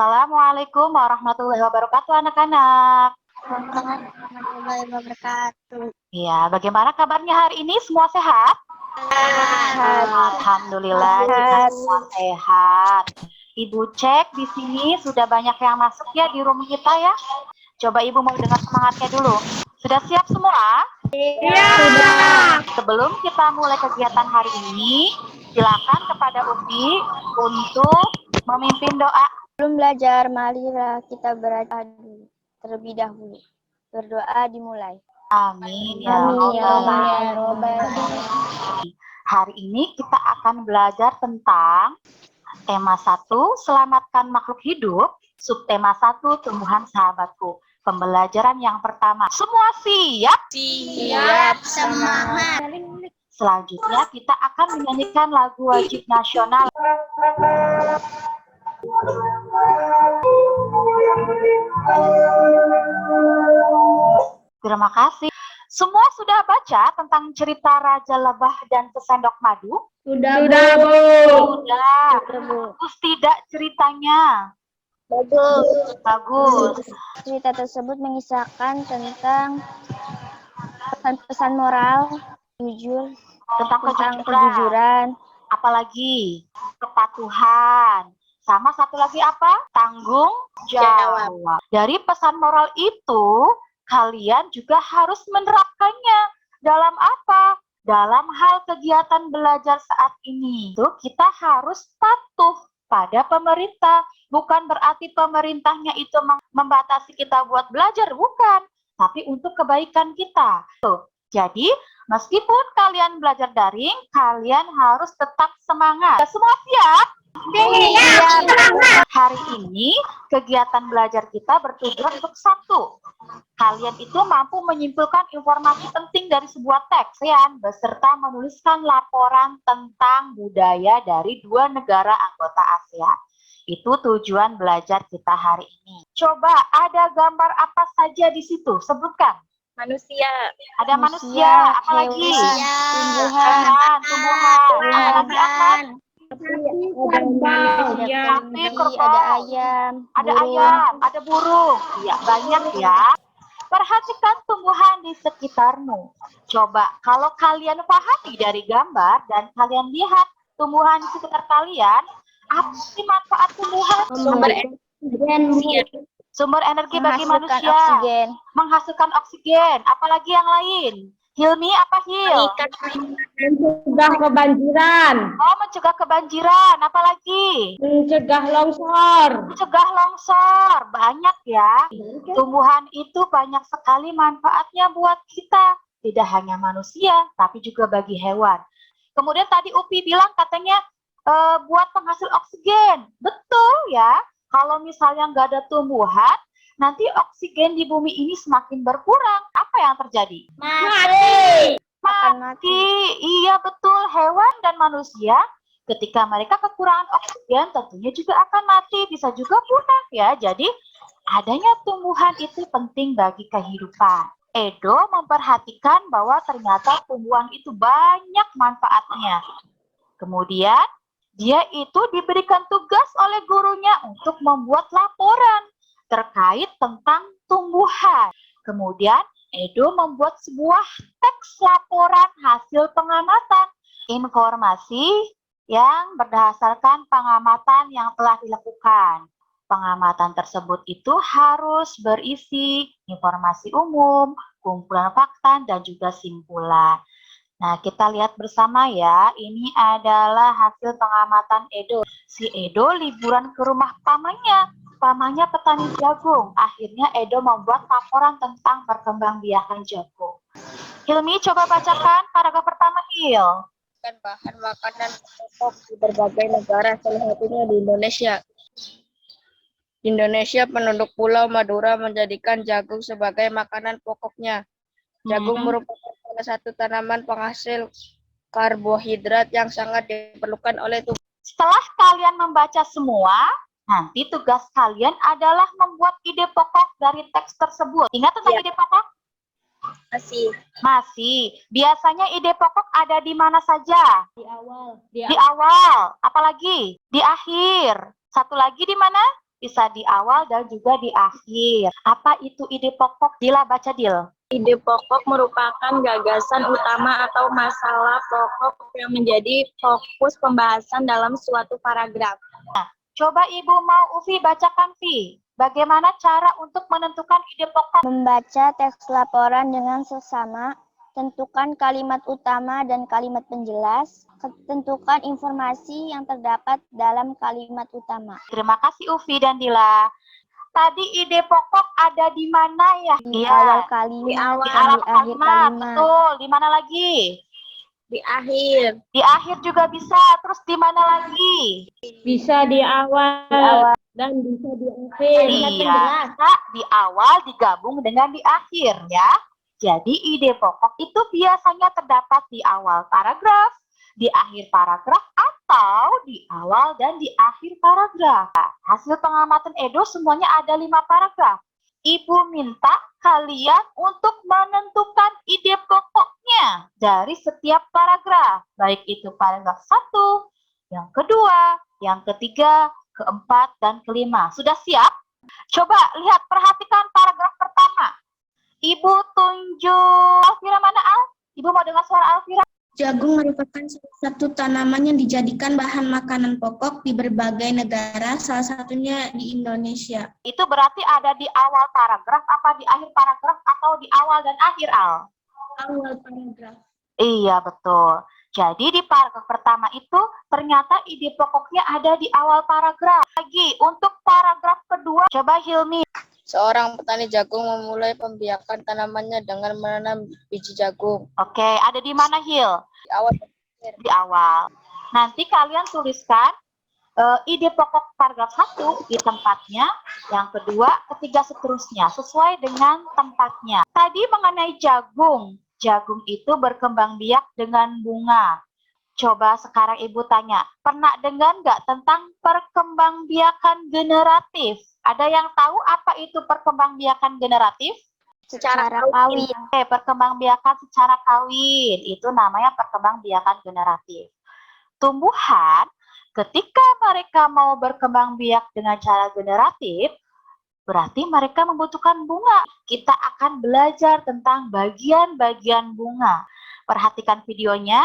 Assalamualaikum warahmatullahi wabarakatuh, anak-anak. Warahmatullahi wabarakatuh. Ya, bagaimana kabarnya hari ini? Semua sehat? Alhamdulillah, kita semua sehat. Ibu cek di sini sudah banyak yang masuk ya di room kita ya. Coba Ibu mau dengar semangatnya dulu. Sudah siap semua? Iya. Sebelum kita mulai kegiatan hari ini, silakan kepada Upi untuk memimpin doa. Sebelum belajar, marilah kita berdoa terlebih dahulu. Berdoa dimulai. Amin ya Amin ya Robbal. Hari ini kita akan belajar tentang tema 1, selamatkan makhluk hidup, subtema 1, tumbuhan sahabatku. Pembelajaran yang pertama. Semua siap? Siap, semangat. Selanjutnya kita akan menyanyikan lagu wajib nasional. Terima kasih. Semua sudah baca tentang cerita Raja Lebah dan Sesendok Madu? Sudah, Bu. Sudah. Bagus tidak ceritanya? Bagus. Cerita tersebut mengisahkan tentang pesan-pesan moral, jujur, Tentang kejujuran. Apalagi kepatuhan. Sama satu lagi apa? Tanggung jawab. Dari pesan moral itu, kalian juga harus menerapkannya. Dalam apa? Dalam hal kegiatan belajar saat ini. Tuh, kita harus patuh pada pemerintah. Bukan berarti pemerintahnya itu membatasi kita buat belajar, bukan. Tapi untuk kebaikan kita. Tuh. Jadi, meskipun kalian belajar daring, kalian harus tetap semangat. Semua siap? Siap. Hari ini kegiatan belajar kita bertujuan untuk 1. Kalian itu mampu menyimpulkan informasi penting dari sebuah teks beserta menuliskan laporan tentang budaya dari 2 negara anggota ASEAN. Itu tujuan belajar kita hari ini. Coba ada gambar apa saja di situ? Sebutkan. Manusia. Ada manusia, apalagi? Tumbuhan. Apalagi apa? Sapi, kerbau, ada ayam, ada ayam, ada burung. Ya, banyak ya. Perhatikan tumbuhan di sekitarmu. Coba kalau kalian pahami dari gambar dan kalian lihat tumbuhan di sekitar kalian, apa sih manfaat tumbuhan? Sumber energi bagi manusia. Oksigen. Menghasilkan oksigen. Apalagi yang lain? Hilmi, apa Hil? Mencegah kebanjiran. Oh, mencegah kebanjiran. Apalagi? Mencegah longsor. Mencegah longsor. Banyak ya. Tumbuhan itu banyak sekali manfaatnya buat kita. Tidak hanya manusia, tapi juga bagi hewan. Kemudian tadi Upi bilang katanya buat penghasil oksigen. Betul ya. Kalau misalnya nggak ada tumbuhan, nanti oksigen di bumi ini semakin berkurang. Apa yang terjadi? Mati. Iya betul, hewan dan manusia ketika mereka kekurangan oksigen tentunya juga akan mati, bisa juga punah ya. Jadi adanya tumbuhan itu penting bagi kehidupan. Edo memperhatikan bahwa ternyata tumbuhan itu banyak manfaatnya. Kemudian dia itu diberikan tugas oleh gurunya untuk membuat laporan terkait tentang tumbuhan. Kemudian Edo membuat sebuah teks laporan hasil pengamatan. Informasi yang berdasarkan pengamatan yang telah dilakukan. Pengamatan tersebut itu harus berisi informasi umum, kumpulan fakta, dan juga simpulan. Nah, kita lihat bersama ya, ini adalah hasil pengamatan Edo. Si Edo liburan ke rumah pamannya. Pamannya petani jagung. Akhirnya Edo membuat laporan tentang perkembangbiakan jagung. Hilmi, coba bacakan paragraf pertama, Hil. Bahan makanan pokok di berbagai negara, salah satunya di Indonesia. Indonesia, penduduk Pulau Madura menjadikan jagung sebagai makanan pokoknya. Jagung merupakan salah satu tanaman penghasil karbohidrat yang sangat diperlukan oleh tubuh. Setelah kalian membaca semua, nanti tugas kalian adalah membuat ide pokok dari teks tersebut. Ingat tentang ide pokok? Masih. Biasanya ide pokok ada di mana saja? Di awal. Di awal. Apalagi? Di akhir. Satu lagi di mana? bisa di awal dan juga di akhir. Apa itu ide pokok? Dila, baca Dil. Ide pokok merupakan gagasan utama atau masalah pokok yang menjadi fokus pembahasan dalam suatu paragraf. Coba Ibu mau Ufi bacakan, Vi. Bagaimana cara untuk menentukan ide pokok? Membaca teks laporan dengan seksama, tentukan kalimat utama dan kalimat penjelas, tentukan informasi yang terdapat dalam kalimat utama. Terima kasih Ufi dan Dila. Tadi ide pokok ada di mana ya? Di Iya, awal kalimat, di dan awal di akhir kalimat. kalimat. Betul. Di mana lagi? Di akhir. Di akhir juga bisa. Terus di mana lagi? Bisa di awal dan bisa di akhir. Iya, bisa di awal digabung dengan di akhir ya. Jadi ide pokok itu biasanya terdapat di awal paragraf, di akhir paragraf, atau di awal dan di akhir paragraf. Hasil pengamatan Edo semuanya ada 5 paragraf. Ibu minta kalian untuk menentukan ide pokoknya dari setiap paragraf. Baik itu paragraf 1, yang kedua, yang ketiga, keempat, dan kelima. Sudah siap? Coba lihat, perhatikan paragraf pertama. Ibu tunjuk Alfira, mana Al? Ibu mau dengar suara Alfira? Jagung merupakan salah satu tanaman yang dijadikan bahan makanan pokok di berbagai negara, salah satunya di Indonesia. Itu berarti ada di awal paragraf, apa di akhir paragraf, atau di awal dan akhir, Al? Awal paragraf. Iya, betul. Jadi di paragraf pertama itu ternyata ide pokoknya ada di awal paragraf. Lagi, untuk paragraf kedua, coba Hilmi. Seorang petani jagung memulai pembiakan tanamannya dengan menanam biji jagung. Oke, ada di mana Hil? Di awal Di awal. Nanti kalian tuliskan ide pokok paragraf 1 di tempatnya, yang kedua, ketiga, seterusnya, sesuai dengan tempatnya. Tadi mengenai jagung. Jagung itu berkembang biak dengan bunga. Coba sekarang Ibu tanya, pernah dengar nggak tentang perkembangbiakan generatif? Ada yang tahu apa itu perkembangbiakan generatif? Secara kawin. Perkembangbiakan secara kawin, itu namanya perkembangbiakan generatif. Tumbuhan, ketika mereka mau berkembang biak dengan cara generatif, berarti mereka membutuhkan bunga. Kita akan belajar tentang bagian-bagian bunga. Perhatikan videonya.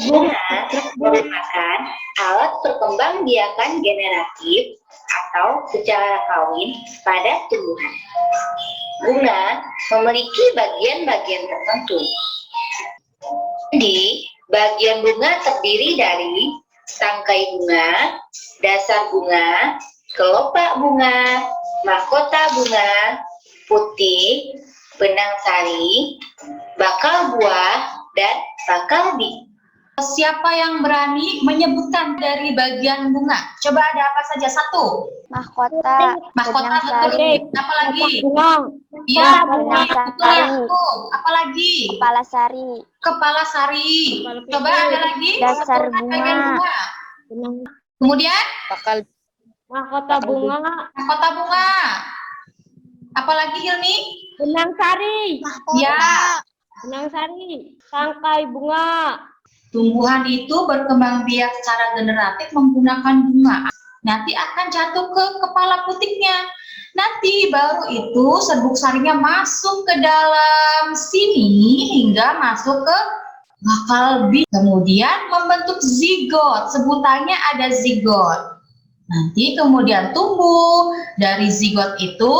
Bunga merupakan alat perkembangbiakan generatif atau secara kawin pada tumbuhan. Bunga memiliki bagian-bagian tertentu. Di bagian bunga terdiri dari tangkai bunga, dasar bunga, kelopak bunga, mahkota bunga, putih, benang sari, bakal buah, dan bakal biji. Siapa yang berani menyebutkan dari bagian bunga? Coba ada apa saja? 1. Mahkota. Mahkota, benang betul. sari, Apa lagi? Bunga. Iya, benang bunga, betul ya. sari, Tuh. Apa lagi? kepala sari, Kepala sari. Coba ada lagi? dasar Bagian bunga, bunga. Kemudian bakal Mahkota bunga. mahkota bunga. Apa lagi Hilmi? Benang sari. Ya, Benang sari. Tangkai bunga. tumbuhan itu berkembang biak secara generatif menggunakan bunga. Nanti akan jatuh ke kepala putiknya. Nanti baru itu serbuk sarinya masuk ke dalam sini hingga masuk ke bakal biji. Kemudian membentuk zigot. Sebutannya ada zigot. Nanti kemudian tumbuh. Dari zigot itu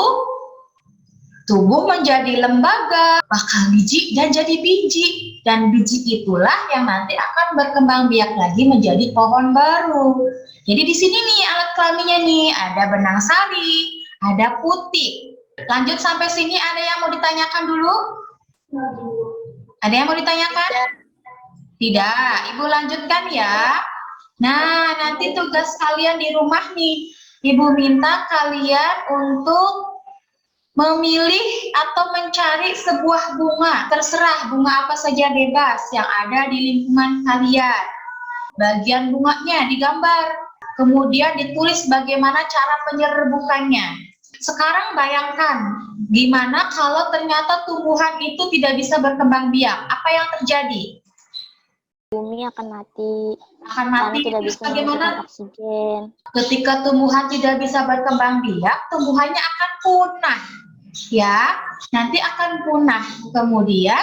tumbuh menjadi lembaga, bakal biji, dan jadi biji. Dan biji itulah yang nanti akan berkembang biak lagi menjadi pohon baru. Jadi di sini nih alat kelaminnya nih, ada benang sari, ada putik. Lanjut sampai sini, ada yang mau ditanyakan dulu? Ada yang mau ditanyakan? Tidak, Ibu lanjutkan ya. Nah, nanti tugas kalian di rumah nih. Ibu minta kalian untuk memilih atau mencari sebuah bunga, terserah bunga apa saja bebas yang ada di lingkungan kalian. Bagian bunganya digambar, kemudian ditulis bagaimana cara penyerbukannya. Sekarang bayangkan, gimana kalau ternyata tumbuhan itu tidak bisa berkembang biak, apa yang terjadi? bumi akan mati. Akan Karena mati tidak terus bisa bagaimana? menghasilkan oksigen. Ketika tumbuhan tidak bisa berkembang biak, tumbuhannya akan punah. Ya, nanti akan punah. Kemudian,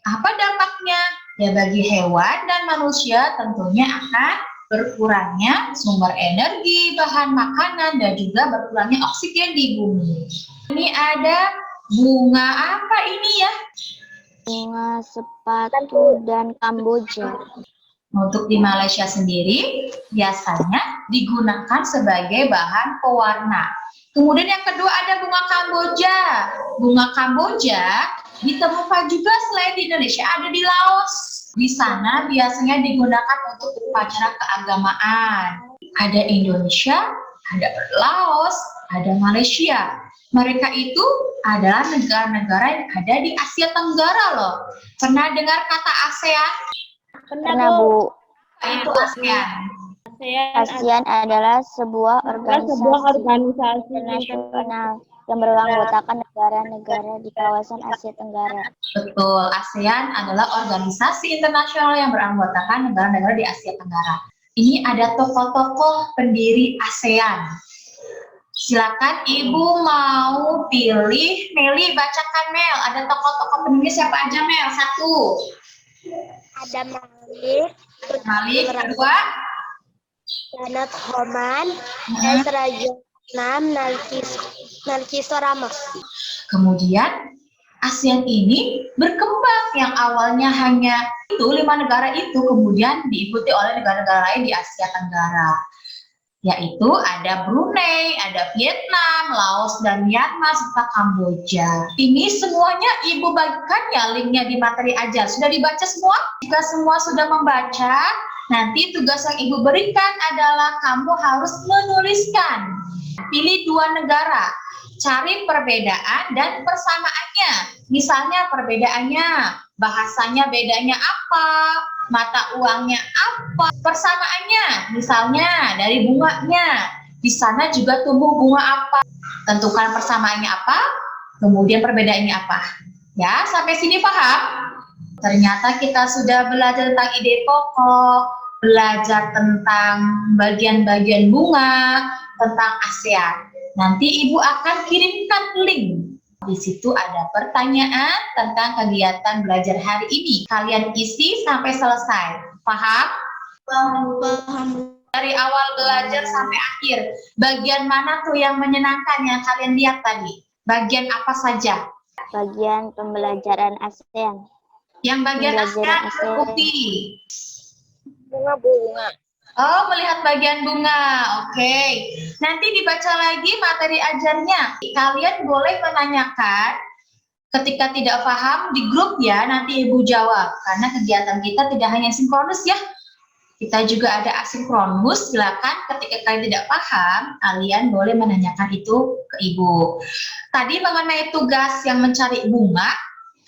apa dampaknya? Ya, bagi hewan dan manusia tentunya akan berkurangnya sumber energi, bahan makanan, dan juga berkurangnya oksigen di bumi. Ini ada bunga apa ini ya? Bunga sepatu dan Kamboja. Untuk di Malaysia sendiri, biasanya digunakan sebagai bahan pewarna. Kemudian yang kedua ada bunga Kamboja. Bunga Kamboja ditemukan juga selain di Indonesia, ada di Laos. Di sana biasanya digunakan untuk upacara keagamaan. Ada Indonesia, ada Laos, ada Malaysia. Mereka itu adalah negara-negara yang ada di Asia Tenggara loh. Pernah dengar kata ASEAN? Pernah, Bu. Itu ASEAN. ASEAN adalah sebuah organisasi organisasi internasional yang beranggotakan negara-negara di kawasan Asia Tenggara. Betul, ASEAN adalah organisasi internasional yang beranggotakan negara-negara di Asia Tenggara. Ini ada tokoh-tokoh pendiri ASEAN. Silakan Ibu mau pilih, Meli bacakan Mel. Ada tokoh-tokoh pendiri siapa aja Mel? Satu. Ada Malik, Malik, kedua. Janet Homan, Ezra Jonam, Narciso Ramos. Kemudian ASEAN ini berkembang yang awalnya hanya itu 5 negara itu kemudian diikuti oleh negara-negara lain di Asia Tenggara. Yaitu ada Brunei, ada Vietnam, Laos, dan Myanmar, serta Kamboja. Ini semuanya Ibu bagikan ya linknya di materi ajar. Sudah dibaca semua? Jika semua sudah membaca, nanti tugas yang Ibu berikan adalah kamu harus menuliskan. Pilih 2 negara, cari perbedaan dan persamaannya. Misalnya perbedaannya, bahasanya bedanya apa, mata uangnya apa, persamaannya, misalnya dari bunganya, di sana juga tumbuh bunga apa, tentukan persamaannya apa, kemudian perbedaannya apa. Ya, sampai sini paham? Ternyata kita sudah belajar tentang ide pokok, belajar tentang bagian-bagian bunga, tentang ASEAN. Nanti Ibu akan kirimkan link. Di situ ada pertanyaan tentang kegiatan belajar hari ini. Kalian isi sampai selesai. Paham? Paham. Dari awal belajar sampai akhir. Bagian mana tuh yang menyenangkan yang kalian lihat tadi? Bagian apa saja? Bagian pembelajaran ASEAN. Yang bagian Pembelajaran ASEAN ASEAN. berarti. Bunga. Oh, melihat bagian bunga. Oke. Nanti dibaca lagi materi ajarnya. Kalian boleh menanyakan ketika tidak paham di grup ya, nanti Ibu jawab. Karena kegiatan kita tidak hanya sinkronus ya. Kita juga ada asinkronus. Silakan ketika kalian tidak paham, kalian boleh menanyakan itu ke Ibu. Tadi mengenai tugas yang mencari bunga,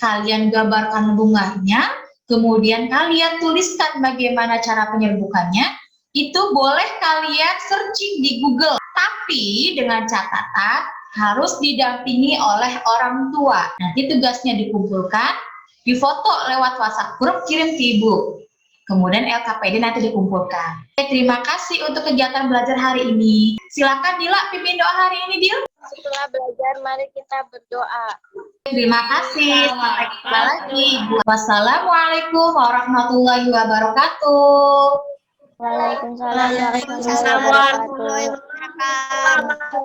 kalian gambarkan bunganya, kemudian kalian tuliskan bagaimana cara penyerbukannya. Itu boleh kalian searching di Google, tapi dengan catatan harus didampingi oleh orang tua. Nanti tugasnya dikumpulkan, difoto lewat WhatsApp grup, kirim ke Ibu. Kemudian LKPD nanti dikumpulkan. Terima kasih untuk kegiatan belajar hari ini. Silakan Dila pimpin doa hari ini, Dil. Setelah belajar, mari kita berdoa. Terima kasih. Sampai jumpa lagi. Wassalamualaikum warahmatullahi wabarakatuh. Waalaikumsalam warahmatullahi wabarakatuh.